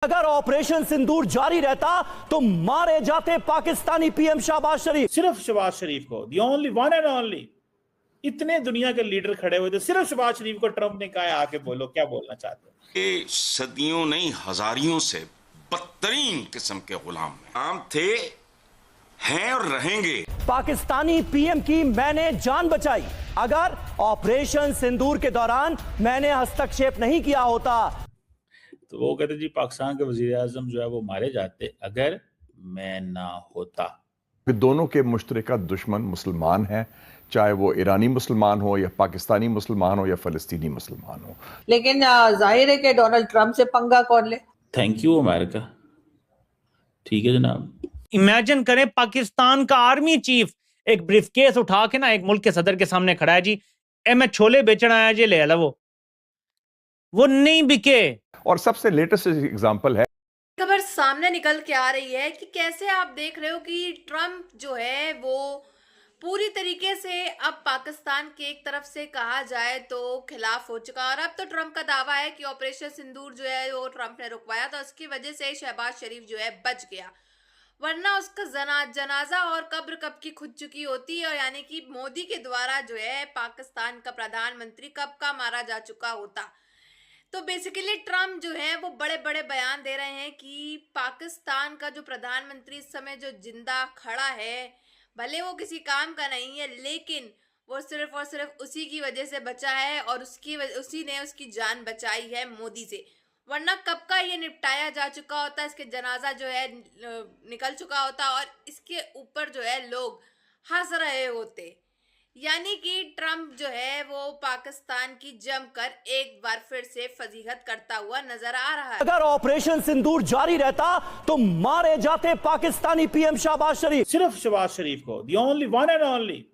अगर ऑपरेशन सिंदूर जारी रहता तो मारे जाते पाकिस्तानी पीएम शहबाज शरीफ। सिर्फ शहबाज शरीफ को, the only one and only, इतने दुनिया के लीडर खड़े हुए थे, सिर्फ शहबाज शरीफ को ट्रंप ने कहा आके बोलो, क्या बोलना चाहते हो? ये सदियों नहीं हजारियों से बदतरीन किस्म के गुलाम आम थे, हैं और रहेंगे। पाकिस्तानी पीएम की मैंने जान बचाई, अगर ऑपरेशन सिंदूर के दौरान मैंने हस्तक्षेप नहीं किया होता। तो वो कहते जी पाकिस्तान के वजीर आजम जो है वो मारे जाते अगर मैं ना होता। दोनों के मुश्तरका दुश्मन मुसलमान हैं, चाहे वो ईरानी मुसलमान हो या पाकिस्तानी मुसलमान हो या फलस्तीनी मुसलमान हो। लेकिन जाहिर है कि डोनाल्ड ट्रंप से पंगा कौन ले। Thank you America. ठीक है जनाब। इमेजिन करें पाकिस्तान का आर्मी चीफ एक ब्रीफकेस उठा के ना एक मुल्क के सदर के सामने खड़ा है, जी मैं छोले बेचना आया जी, ले ला वो नहीं बिके। और सबसे लेटेस्ट एग्जांपल है, खबर सामने निकल के आ रही है कि कैसे आप देख रहे हो कि ट्रंप जो है वो पूरी तरीके से अब पाकिस्तान के एक तरफ से कहा जाए तो खिलाफ हो चुका। और अब तो ट्रंप का दावा है कि ऑपरेशन सिंदूर जो है वो ट्रंप ने रुकवाया, तो उसकी वजह से शहबाज शरीफ जो है बच गया, वरना उसका जनाजा और कब्र कब की खुद चुकी होती, और यानी कि मोदी के द्वारा जो है पाकिस्तान का प्रधानमंत्री कब का मारा जा चुका होता। तो बेसिकली ट्रम्प जो है वो बड़े बड़े बयान दे रहे हैं कि पाकिस्तान का जो प्रधानमंत्री इस समय जो जिंदा खड़ा है, भले वो किसी काम का नहीं है, लेकिन वो सिर्फ और सिर्फ उसी की वजह से बचा है और उसी ने उसकी जान बचाई है मोदी से, वरना कब का ये निपटाया जा चुका होता, इसके जनाजा जो है निकल चुका होता और इसके ऊपर जो है लोग हंस रहे होते। यानी कि ट्रंप जो है वो पाकिस्तान की जमकर एक बार फिर से फजीहत करता हुआ नजर आ रहा है। अगर ऑपरेशन सिंदूर जारी रहता तो मारे जाते पाकिस्तानी पीएम शहबाज शरीफ। सिर्फ शहबाज शरीफ को, the only one and only,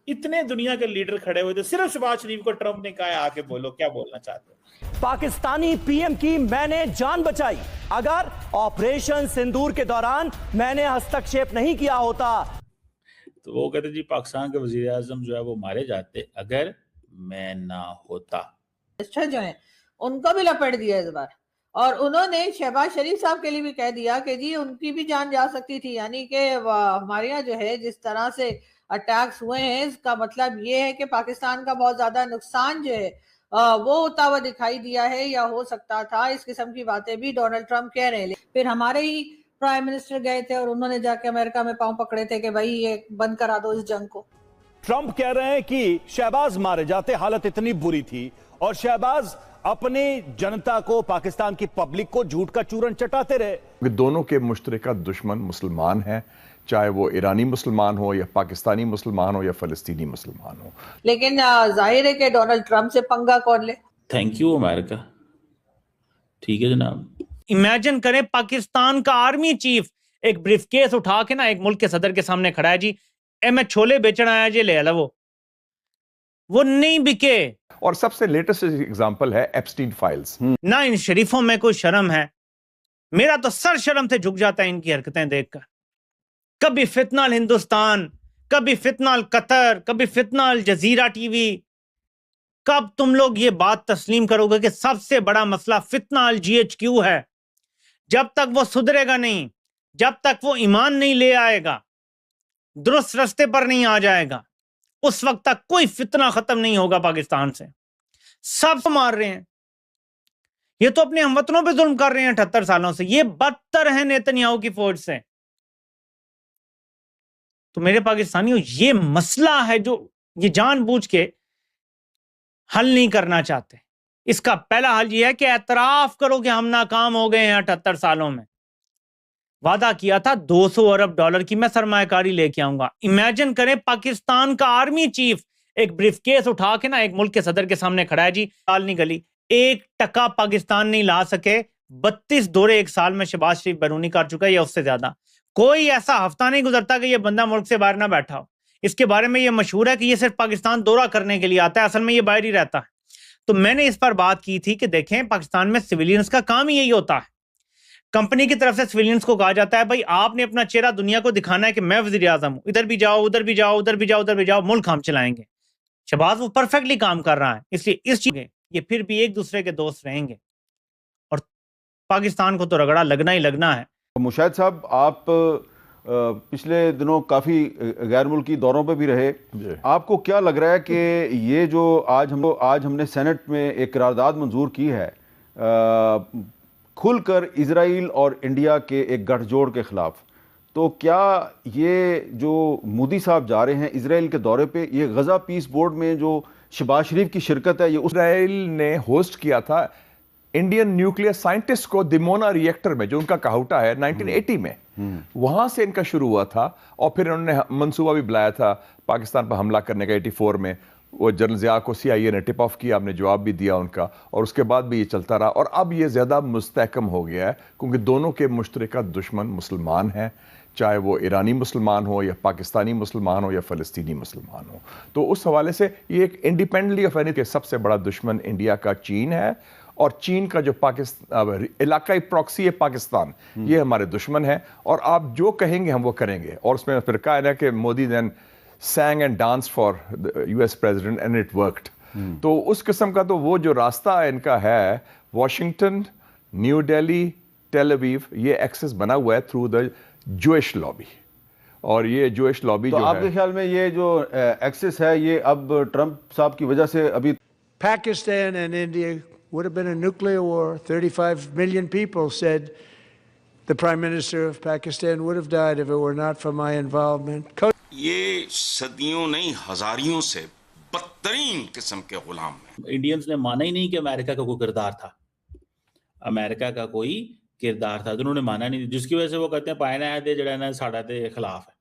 इतने दुनिया के लीडर खड़े हुए थे, सिर्फ शहबाज शरीफ को ट्रंप ने कहा आके बोलो, क्या बोलना चाहते हो? पाकिस्तानी पीएम की मैंने जान बचाई, अगर ऑपरेशन सिंदूर के दौरान मैंने हस्तक्षेप नहीं किया होता। तो वो कहते जी पाकिस्तान के वजीर आजम जो है वो मारे जाते अगर मैं ना होता। अच्छा जो है उनको भी लपेट दिया इस बार, और उन्होंने शहबाज शरीफ साहब के लिए भी कह दिया कि जी उनकी भी जान जा सकती थी। यानी कि हमारे यहाँ जो है जिस तरह से अटैक्स हुए हैं, इसका मतलब ये है कि पाकिस्तान का बहुत ज्यादा नुकसान जो है वो होता हुआ दिखाई दिया है या हो सकता था। इस किस्म की बातें भी डोनाल्ड ट्रंप कह रहे हैं। फिर हमारे ही प्राइम मिनिस्टर गए थे और उन्होंने जाके अमेरिका में पांव पकड़े थे कि भाई ये बंद करा दो इस जंग को। ट्रंप कह रहे हैं कि शहबाज मारे जाते हालत इतनी बुरी थी और शहबाज अपनी जनता को, पाकिस्तान की पब्लिक को झूठ का चूरन चटाते रहे। दोनों के मुश्तरका दुश्मन मुसलमान हैं, चाहे वो ईरानी मुसलमान हो या पाकिस्तानी मुसलमान हो या फलस्तीनी मुसलमान हो। लेकिन जाहिर है कि डोनाल्ड ट्रंप से पंगा कौन ले। Thank you America. ठीक है जनाब। इमेजिन करें पाकिस्तान का आर्मी चीफ एक ब्रीफकेस उठा के ना एक मुल्क के सदर के सामने खड़ा है, जी मैं छोले बेचना आया जी, ले ला वो नहीं बिके। और सबसे लेटेस्ट एग्जांपल है एप्स्टीन फाइल्स। ना इन शरीफों में कोई शर्म है, मेरा तो सर शर्म से झुक जाता है इनकी हरकतें देखकर। कभी फितना अल हिंदुस्तान, कभी फितना अल कतर, कभी फितना अल जजीरा टीवी। कब तुम लोग ये बात तस्लीम करोगे कि सबसे बड़ा मसला फितना अल GHQ है? जब तक वो सुधरेगा नहीं, जब तक वो ईमान नहीं ले आएगा, दुरुस्त रास्ते पर नहीं आ जाएगा, उस वक्त तक कोई फितना खत्म नहीं होगा पाकिस्तान से। सब मार रहे हैं, ये तो अपने हमवतनों पे जुल्म कर रहे हैं 78 सालों से, ये बदतर है नेतन्याहू की फौज से। तो मेरे पाकिस्तानियों, ये मसला है जो ये जानबूझ के हल नहीं करना चाहते। इसका पहला हल यह है कि एतराफ करो कि हम नाकाम हो गए हैं 78 सालों में। वादा किया था 200 अरब डॉलर की मैं सरमायाकारी लेके आऊंगा। इमेजिन करें पाकिस्तान का आर्मी चीफ एक ब्रीफकेस उठा के ना एक मुल्क के सदर के सामने खड़ा है, जी साल नहीं गली, 1% पाकिस्तान नहीं ला सके। 32 दौरे एक साल में शहबाज शरीफ बैरूनी कर चुका है या उससे ज्यादा। कोई ऐसा हफ्ता नहीं गुजरता कि यह बंदा मुल्क से बाहर ना बैठा हो। इसके बारे में यह मशहूर है कि यह सिर्फ पाकिस्तान दौरा करने के लिए आता है, असल में यह बाहर ही रहता है। तो मैंने इस पर बात की थी कि देखें, पाकिस्तान में सिविलियंस का काम ही यही होता है। कंपनी की तरफ से सिविलियंस को कहा जाता है भाई आपने अपना चेहरा दुनिया को दिखाना है कि मैं वजीर आजम हूं, इधर भी जाओ, उधर भी जाओ, उधर भी जाओ, उधर भी जाओ, मुल्क हम चलाएंगे। शहबाज वो परफेक्टली काम कर रहा है, इसलिए इस चीज ये फिर भी एक दूसरे के दोस्त रहेंगे। पाकिस्तान को तो रगड़ा लगना ही लगना है। मुशाहिद साहब, आप पिछले दिनों काफ़ी गैर मुल्की दौरों पे भी रहे। आपको क्या लग रहा है कि ये जो आज हमने सेनेट में एक करारदाद मंजूर की है खुलकर इजराइल और इंडिया के एक गठजोड़ के खिलाफ, तो क्या ये जो मोदी साहब जा रहे हैं इजराइल के दौरे पे, ये गजा पीस बोर्ड में जो शहबाज शरीफ की शिरकत है, ये इजराइल ने होस्ट किया था इंडियन न्यूक्लियर साइंटिस्ट को दिमोना रिएक्टर में, जो उनका कहूटा है 1980 में, वहां से इनका शुरू हुआ था। और फिर उन्होंने मंसूबा भी बुलाया था पाकिस्तान पर हमला करने का 84 में। वो जनरल ज़िया को CIA ने टिप ऑफ किया, हमने जवाब भी दिया उनका, और उसके बाद भी ये चलता रहा। और अब ये ज़्यादा मुस्तहकम हो गया है क्योंकि दोनों के मुश्तरका दुश्मन मुसलमान हैं, चाहे वो ईरानी मुसलमान हो या पाकिस्तानी मुसलमान हो या फ़लस्तीनी मुसलमान हो। तो उस हवाले से ये एक इंडिपेंडेंटली ऑफ एनी के सबसे बड़ा दुश्मन इंडिया का चीन है, और चीन का जो पाकिस्तान इलाकाई प्रॉक्सी है पाकिस्तान, ये हमारे दुश्मन है। और आप जो कहेंगे हम वो करेंगे। और उसमें फिर कहा है कि Modi then sang and danced for the US president and it worked. तो उस किस्म का तो वो जो रास्ता इनका है, Washington, new Delhi, Tel Aviv, ये एक्सेस बना हुआ है थ्रू द जूइश लॉबी। और ये जूइश लॉबी तो जो आपके है, ख्याल में ये जो एक्सेस है, ये अब ट्रंप साहब की वजह से अभी Pakistan and India would have been a nuclear war. 35 million people said the Prime Minister of Pakistan would have died if it were not for my involvement. ये सदियों नहीं हजारियों से बदतरीन किस्म के गुलाम हैं। इंडियंस ने माना ही नहीं कि अमेरिका का कोई किरदार था, अमेरिका का कोई किरदार था, तो उन्होंने माना नहीं, जिसकी वजह से वो कहते हैं पायना है दे जड़ा ना साड़ा दे खिलाफ है।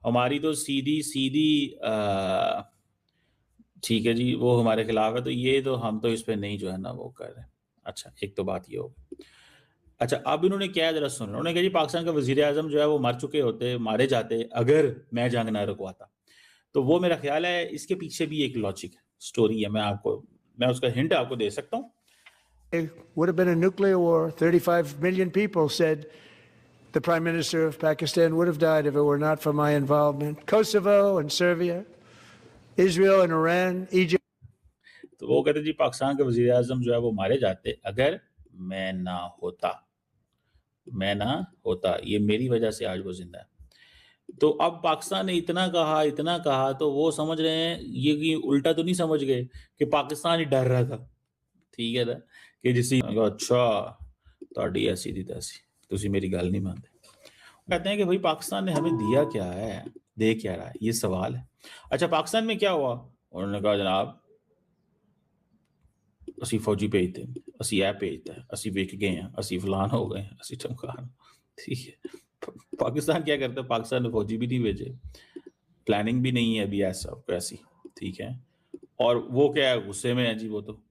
हमारी तो सीधी ठीक है जी, वो हमारे खिलाफ है, तो ये तो हम तो इस पे नहीं जो है ना वो कर रहे हैं। अच्छा, एक तो बात ये होगी। अच्छा, अब इन्होंने क्या जरा सुन, उन्होंने कहा जी पाकिस्तान का वजीर आजम जो है वो मर चुके होते, मारे जाते अगर मैं जंग ना रुकवाता। तो वो मेरा ख्याल है इसके पीछे भी एक लॉजिक स्टोरी है, मैं उसका हिंट आपको दे सकता हूँ। It would have been a nuclear war. 35 million people said the Prime Minister of Pakistan would have died if it were not for my involvement. Kosovo and Serbia, Israel and Iran, Egypt. तो वो कहते जी पाकिस्तान के वजीर आजम जो है वो मारे जाते अगर मैं ना होता, ये मेरी वजह से आज वो जिंदा है। तो अब पाकिस्तान ने इतना कहा तो वो समझ रहे हैं ये कि उल्टा तो नहीं समझ गए कि पाकिस्तान ही डर रहा था, ठीक है ना, कि जिसी अच्छा ताड़ी ऐसी दी तैसी, तुसी मेरी गल नहीं मानते। कहते हैं कि भाई पाकिस्तान ने हमें दिया क्या है, दे क्या रहा है, ये सवाल है। अच्छा, पाकिस्तान में क्या हुआ? उन्होंने कहा जनाब ਅਸੀਂ फौजी भेजते हैं, ਅਸੀਂ ਇਹ भेजते हैं, ਅਸੀਂ विक गए हैं, ਅਸੀਂ फलान हो गए हैं, ਅਸੀਂ चमकान, ठीक है। पाकिस्तान क्या करता है? पाकिस्तान ने फौजी भी नहीं भेजे, प्लानिंग भी नहीं है अभी ऐसी, ठीक है। और वो क्या है, गुस्से में है जी, वो तो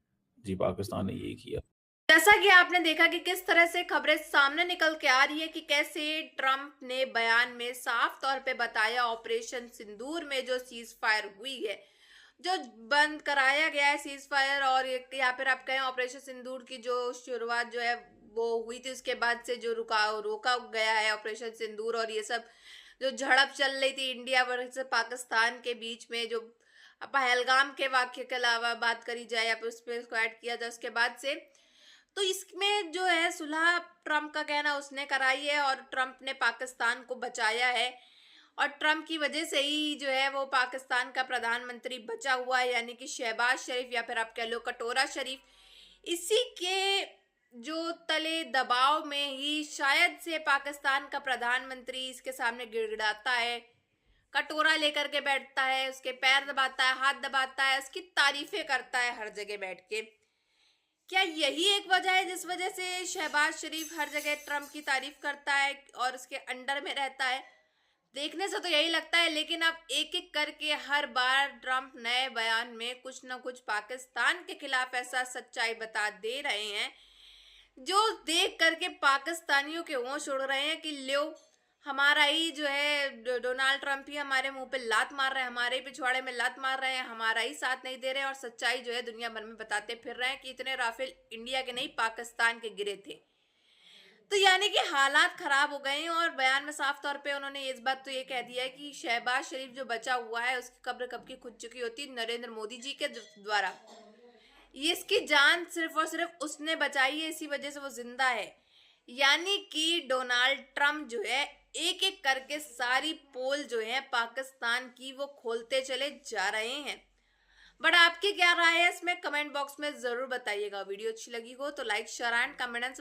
जी पाकिस्तान ने यही किया। जैसा कि आपने देखा कि किस तरह से खबरें सामने निकल के आ रही है कि कैसे ट्रंप ने बयान में साफ तौर पे बताया ऑपरेशन सिंदूर में जो सीज फायर हुई है, जो बंद कराया गया है सीज फायर, और या फिर आप कहें ऑपरेशन सिंदूर की जो शुरुआत जो है वो हुई थी, उसके बाद से जो रोका गया है ऑपरेशन सिंदूर, और ये सब जो झड़प चल रही थी इंडिया वर्सेस पाकिस्तान के बीच में, जो पहलगाम के वाक्य के अलावा बात करी जाए या फिर उस पर उसको ऐड किया जाए उसके बाद से, तो इसमें जो है सुलह ट्रंप का कहना उसने कराई है और ट्रंप ने पाकिस्तान को बचाया है, और ट्रंप की वजह से ही जो है वो पाकिस्तान का प्रधानमंत्री बचा हुआ है, यानी कि शहबाज शरीफ या फिर आप कह लो कटोरा शरीफ। इसी के जो तले दबाव में ही शायद से पाकिस्तान का प्रधानमंत्री इसके सामने गिड़गिड़ाता है, कटोरा लेकर के बैठता है, उसके पैर दबाता है, हाथ दबाता है, उसकी तारीफें करता है हर जगह बैठ के। क्या यही एक वजह है जिस वजह से शहबाज शरीफ हर जगह ट्रंप की तारीफ करता है और उसके अंडर में रहता है? देखने से तो यही लगता है, लेकिन अब एक एक करके हर बार ट्रंप नए बयान में कुछ न कुछ पाकिस्तान के खिलाफ ऐसा सच्चाई बता दे रहे हैं जो देख करके पाकिस्तानियों के होश उड़ रहे हैं कि लो हमारा ही जो है डोनाल्ड ट्रंप ही हमारे मुंह पे लात मार रहे हैं, हमारे ही पिछवाड़े में लात मार रहे हैं, हमारा ही साथ नहीं दे रहे हैं, और सच्चाई जो है दुनिया भर में बताते फिर रहे हैं कि इतने राफेल इंडिया के नहीं पाकिस्तान के गिरे थे। तो यानी कि हालात खराब हो गए हैं, और बयान में साफ तौर पे उन्होंने इस बात तो ये कह दिया है कि शहबाज शरीफ जो बचा हुआ है उसकी कब्र कब की खुद चुकी होती नरेंद्र मोदी जी के द्वारा। ये इसकी जान सिर्फ और सिर्फ उसने बचाई है, इसी वजह से वो जिंदा है। यानी कि डोनाल्ड ट्रम्प जो है एक एक करके सारी पोल जो है पाकिस्तान की वो खोलते चले जा रहे हैं। बट आपकी क्या राय है इसमें, कमेंट बॉक्स में जरूर बताइएगा। वीडियो अच्छी लगी हो तो like share and comment and